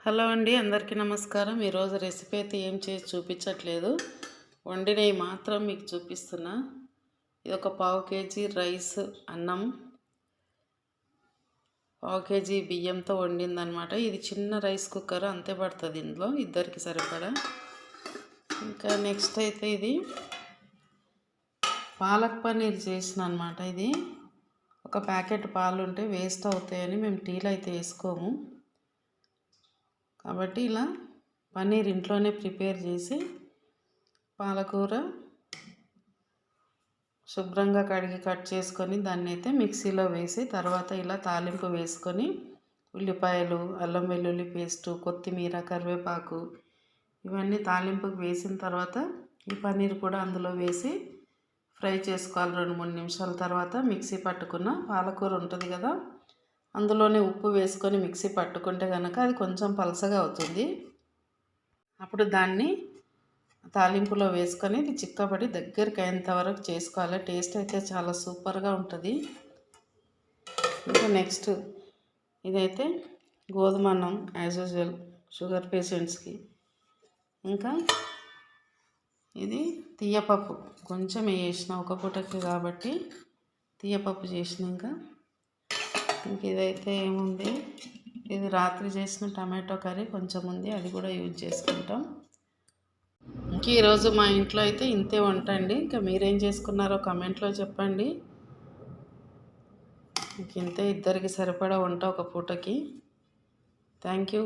Hello అండి, అందరికీ నమస్కారం. ఈరోజు రెసిపీ అయితే ఏం చేసి చూపించట్లేదు, వండినవి మాత్రం మీకు చూపిస్తున్నా. ఇది ఒక పావు కేజీ రైస్ అన్నం, పావు కేజీ బియ్యంతో వండిందనమాట. ఇది చిన్న రైస్ కుక్కర్, అంతే పడుతుంది ఇందులో ఇద్దరికి సరిపడా. ఇంకా నెక్స్ట్ అయితే ఇది పాలక్ పన్నీర్ చేసిన అనమాట. ఇది ఒక ప్యాకెట్ పాలు ఉంటే వేస్ట్ అవుతాయని మేము టీలో అయితే వేసుకోము, కాబట్టి ఇలా పన్నీర్ ఇంట్లోనే ప్రిపేర్ చేసి పాలకూర శుభ్రంగా కడిగి కట్ చేసుకొని దాన్ని అయితే మిక్సీలో వేసి తర్వాత ఇలా తాలింపు వేసుకొని ఉల్లిపాయలు, అల్లం వెల్లుల్లి పేస్టు, కొత్తిమీర, కరివేపాకు ఇవన్నీ తాలింపుకు వేసిన తర్వాత ఈ పన్నీర్ కూడా అందులో వేసి ఫ్రై చేసుకోవాలి 2-3 నిమిషాల తర్వాత మిక్సీ పట్టుకున్న పాలకూర ఉంటుంది కదా, అందులోనే ఉప్పు వేసుకొని మిక్సీ పట్టుకుంటే కనుక అది కొంచెం పలసగా అవుతుంది. అప్పుడు దాన్ని తాలింపులో వేసుకొని ఇది చిక్కబడి దగ్గరికి అయ్యేంత వరకు చేసుకోవాలి. టేస్ట్ అయితే చాలా సూపర్గా ఉంటుంది. ఇంకా నెక్స్ట్ ఇదైతే గోధుమ అన్నం, యాజ్ యూజువల్ షుగర్ పేషెంట్స్కి. ఇంకా ఇది తీయపప్పు కొంచెం వేసిన ఒక పూటకి కాబట్టి తీయపప్పు చేసినాక. ఇంక ఇదైతే ఏముంది, ఇది రాత్రి చేసిన టమాటో కర్రీ కొంచెం ఉంది, అది కూడా యూజ్ చేసుకుంటాం. ఇంక ఈరోజు మా ఇంట్లో అయితే ఇంతే వంట అండి. ఇంకా మీరేం చేసుకున్నారో కమెంట్లో చెప్పండి. ఇంక ఇంతే, ఇద్దరికి సరిపడా వంట ఒక పూటకి. Thank you.